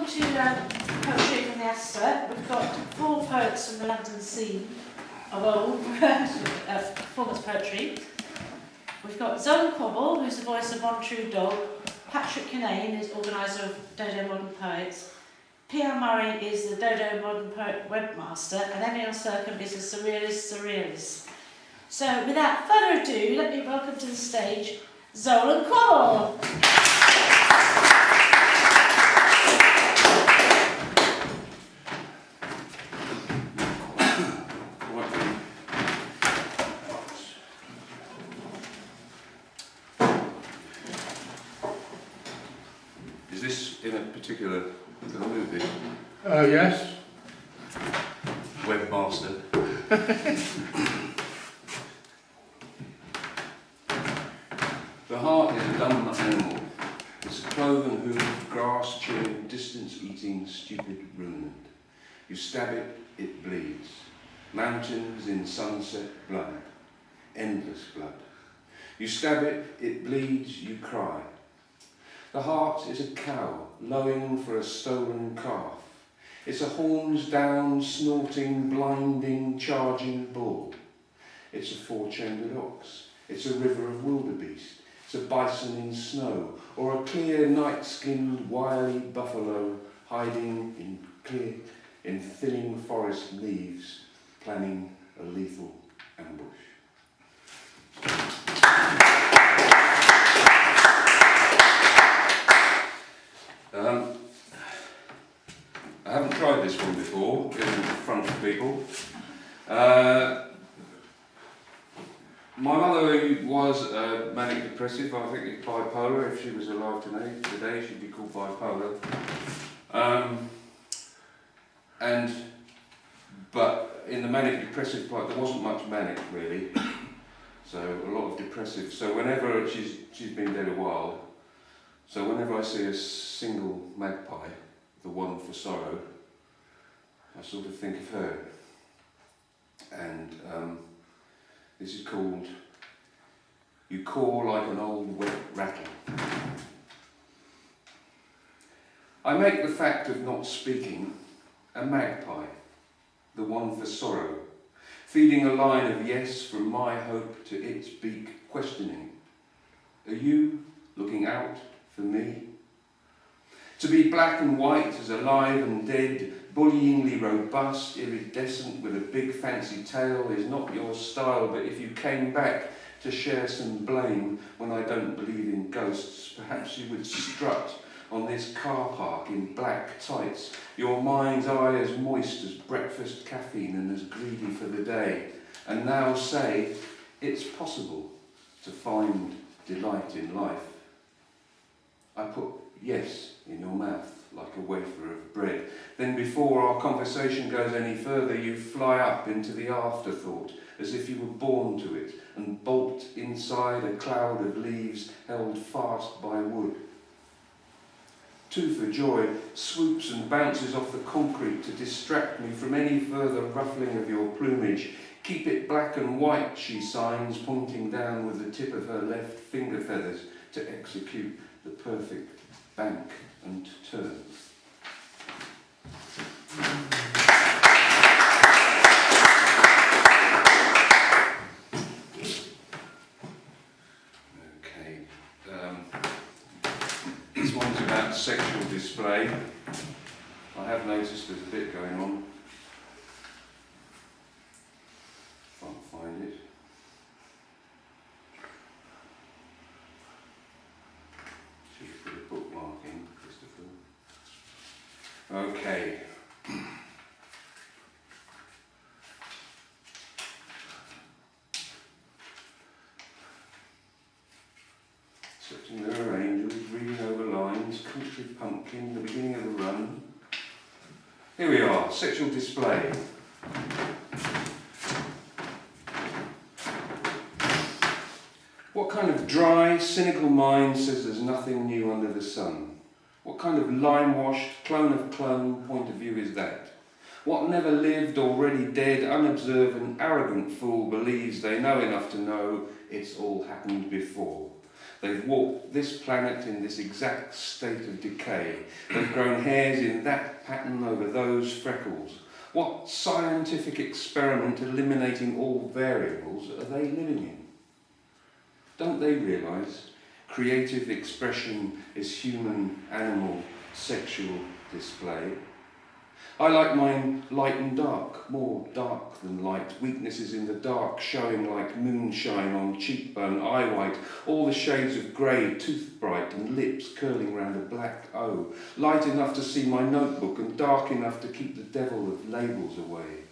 to poetry from the Astor. We've got 4 poets from the London scene of old, performance poetry. We've got Zolan Quobble, who's the voice of One True Dog. Patrick Kinane is organiser of Dodo Modern Poets. P.R. Murray is the Dodo Modern Poet webmaster, and Emil Circum is the surrealist. So, without further ado, let me welcome to the stage Zolan Quobble. Is this in a particular movie? Yes. Webmaster. The heart is a dumb animal. It's a cloven hoof, grass-chewing, distance-eating, stupid ruminant. You stab it, it bleeds. Mountains in sunset blood. Endless blood. You stab it, it bleeds, you cry. The heart is a cow, lowing for a stolen calf. It's a horns down, snorting, blinding, charging bull. It's a 4-chambered ox. It's a river of wildebeest. It's a bison in snow, or a clear night-skinned wily buffalo hiding in thinning forest leaves, planning a lethal ambush. I haven't tried this one before in front of people. My mother was manic depressive. I think it's bipolar. If she was alive today she'd be called bipolar. But in the manic depressive part, there wasn't much manic really. So a lot of depressive. So whenever she's been dead a while. So whenever I see a single magpie, the one for sorrow, I sort of think of her. And this is called You Caw Like an Old Wet Rattle. I make the fact of not speaking a magpie, the one for sorrow, feeding a line of yes from my hope to its beak, questioning. Are you looking out for me? To be black and white as alive and dead, bullyingly robust, iridescent with a big fancy tail is not your style, but if you came back to share some blame when I don't believe in ghosts, perhaps you would strut on this car park in black tights, your mind's eye as moist as breakfast caffeine and as greedy for the day, and now say it's possible to find delight in life. I put yes in your mouth like a wafer of bread. Then before our conversation goes any further, you fly up into the afterthought as if you were born to it and bolt inside a cloud of leaves held fast by wood. Two for Joy swoops and bounces off the concrete to distract me from any further ruffling of your plumage. Keep it black and white, she signs, pointing down with the tip of her left finger feathers to execute the perfect bank and turn. Okay. This one's about sexual display. I have noticed there's a bit going on. Can't find it. Should put a bookmark in, Christopher. Okay. Sitting there are angels, reading over lines, country pumpkin, the beginning of the run. Here we are, sexual display. What kind of dry, cynical mind says there's nothing new under the sun? What kind of lime-washed, clone of clone point of view is that? What never lived, already dead, unobservant, arrogant fool believes they know enough to know it's all happened before? They've walked this planet in this exact state of decay. They've grown hairs in that pattern over those freckles. What scientific experiment eliminating all variables are they living in? Don't they realise creative expression is human, animal, sexual display? I like mine light and dark, more dark than light, weaknesses in the dark showing like moonshine on cheekbone, eye white, all the shades of grey, tooth bright and lips curling round a black O, light enough to see my notebook and dark enough to keep the devil of labels away.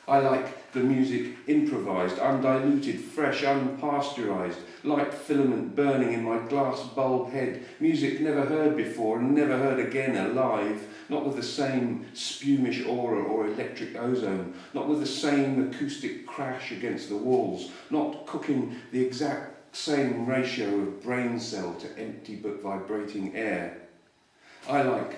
I like the music improvised, undiluted, fresh, unpasteurised, light filament burning in my glass bulb head, music never heard before and never heard again alive, not with the same spumish aura or electric ozone, not with the same acoustic crash against the walls, not cooking the exact same ratio of brain cell to empty but vibrating air. I like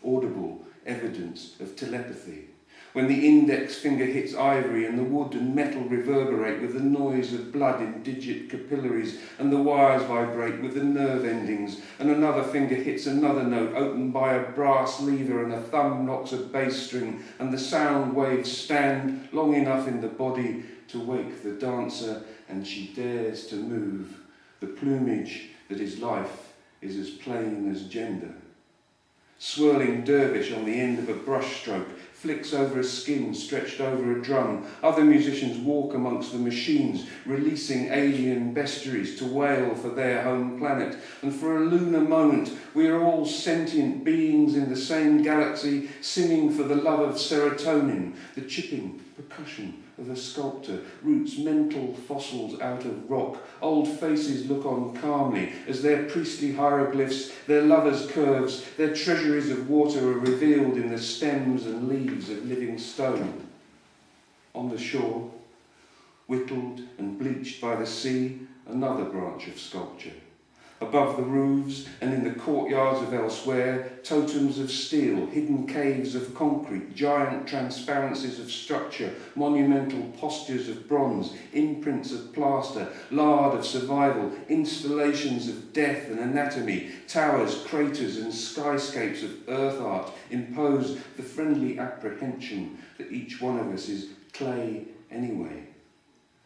audible evidence of telepathy, when the index finger hits ivory and the wood and metal reverberate with the noise of blood in digit capillaries and the wires vibrate with the nerve endings and another finger hits another note opened by a brass lever and a thumb knocks a bass string and the sound waves stand long enough in the body to wake the dancer and she dares to move. The plumage that is life is as plain as gender. Swirling dervish on the end of a brushstroke flicks over a skin stretched over a drum. Other musicians walk amongst the machines, releasing alien bestiaries to wail for their home planet. And for a lunar moment, we are all sentient beings in the same galaxy, singing for the love of serotonin, the chipping percussion of a sculptor, roots mental fossils out of rock. Old faces look on calmly as their priestly hieroglyphs, their lovers' curves, their treasuries of water are revealed in the stems and leaves of living stone. On the shore, whittled and bleached by the sea, another branch of sculpture. Above the roofs and in the courtyards of elsewhere, totems of steel, hidden caves of concrete, giant transparencies of structure, monumental postures of bronze, imprints of plaster, lard of survival, installations of death and anatomy, towers, craters and skyscapes of earth art impose the friendly apprehension that each one of us is clay anyway.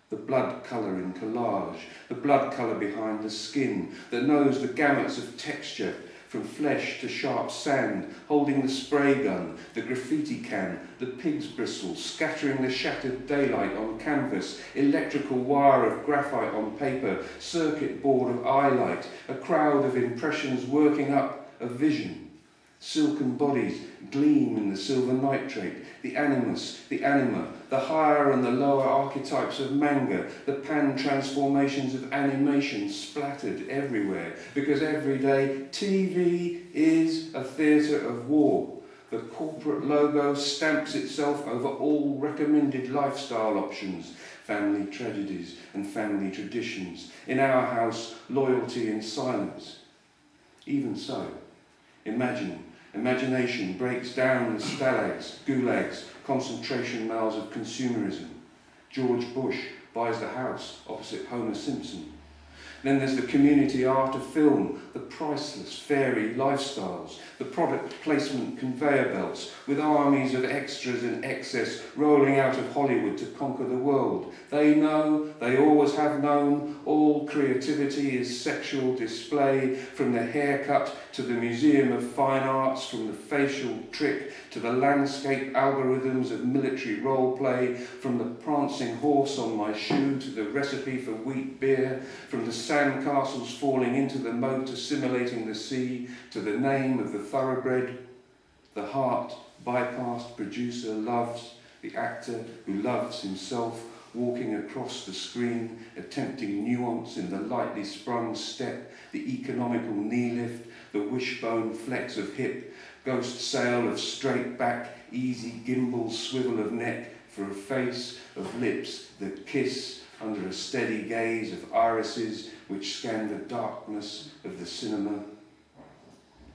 The blood colour in collage, the blood colour behind the skin that knows the gamuts of texture from flesh to sharp sand, holding the spray gun, the graffiti can, the pig's bristles, scattering the shattered daylight on canvas, electrical wire of graphite on paper, circuit board of eye light, a crowd of impressions working up a vision. Silken bodies gleam in the silver nitrate, the animus, the anima, the higher and the lower archetypes of manga, the pan-transformations of animation splattered everywhere, because every day TV is a theatre of war. The corporate logo stamps itself over all recommended lifestyle options, family tragedies and family traditions. In our house, loyalty in silence. Even so, imagination breaks down the stalags, gulags, concentration miles of consumerism. George Bush buys the house opposite Homer Simpson. Then there's the community art of film, the priceless fairy lifestyles, the product placement conveyor belts with armies of extras in excess rolling out of Hollywood to conquer the world. They know, they always have known, all creativity is sexual display, from the haircut to the Museum of Fine Arts, from the facial trick to the landscape algorithms of military role play, from the prancing horse on my shoe to the recipe for wheat beer, from the sandcastles falling into the moat assimilating the sea to the name of the thoroughbred. The heart bypassed producer loves the actor who loves himself, walking across the screen, attempting nuance in the lightly sprung step, the economical knee lift, the wishbone flex of hip, ghost sail of straight back, easy gimbal swivel of neck for a face of lips that kiss under a steady gaze of irises which scan the darkness of the cinema.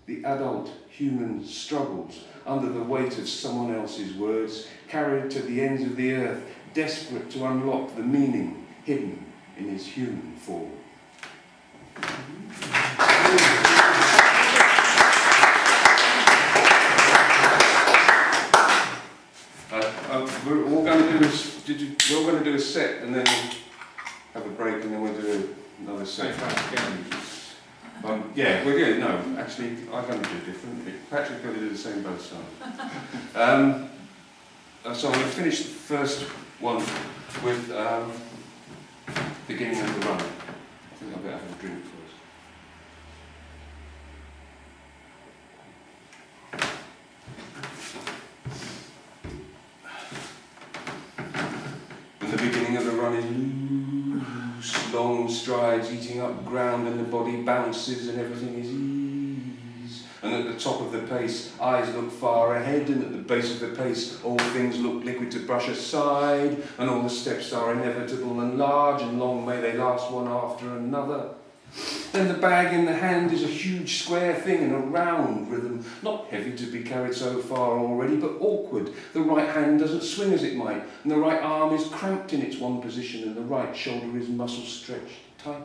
The adult human struggles under the weight of someone else's words, carried to the ends of the earth, desperate to unlock the meaning hidden in his human form. We're all going to do this. We're all going to do a set and then have a break and then we'll do another set. Yeah, we're good. No, actually, I'm going to do different. Patrick's going to do the same both sides. So I'm going to finish the first one with beginning of the run. I think I'll better have a drink first. And the beginning of the run is loose, long strides, eating up ground, and the body bounces, and everything is ease. And at the top of the pace, eyes look far ahead, and at the base of the pace, all things look liquid to brush aside, and all the steps are inevitable and large and long, may they last one after another. Then the bag in the hand is a huge square thing in a round rhythm, not heavy to be carried so far already, but awkward. The right hand doesn't swing as it might, and the right arm is cramped in its one position, and the right shoulder is muscle stretched tight.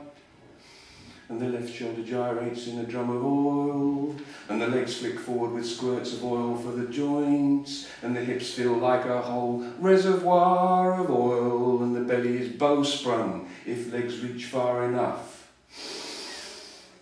And the left shoulder gyrates in a drum of oil, and the legs flick forward with squirts of oil for the joints, and the hips feel like a whole reservoir of oil, and the belly is bowsprung if legs reach far enough.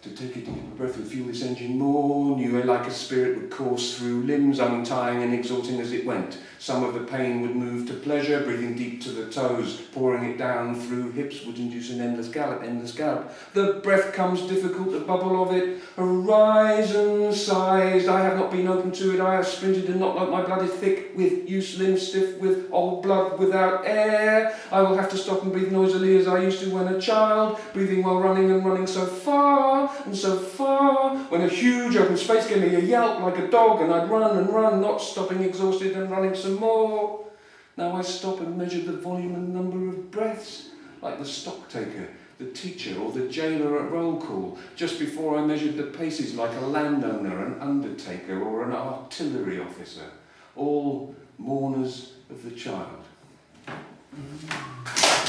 To take a deeper breath and fuel this engine more, knew like a spirit would course through limbs, untying and exalting as it went. Some of the pain would move to pleasure, breathing deep to the toes, pouring it down through hips would induce an endless gallop, endless gallop. The breath comes difficult, the bubble of it, horizon-sized. I have not been open to it, I have sprinted and not like my blood is thick with use, limbs stiff with old blood without air. I will have to stop and breathe noisily as I used to when a child, breathing while running and running so far and so far, when a huge open space gave me a yelp like a dog, and I'd run and run, not stopping, exhausted and running some more. Now I stop and measure the volume and number of breaths, like the stock taker, the teacher or the jailer at roll call, just before I measured the paces like a landowner, an undertaker or an artillery officer, all mourners of the child.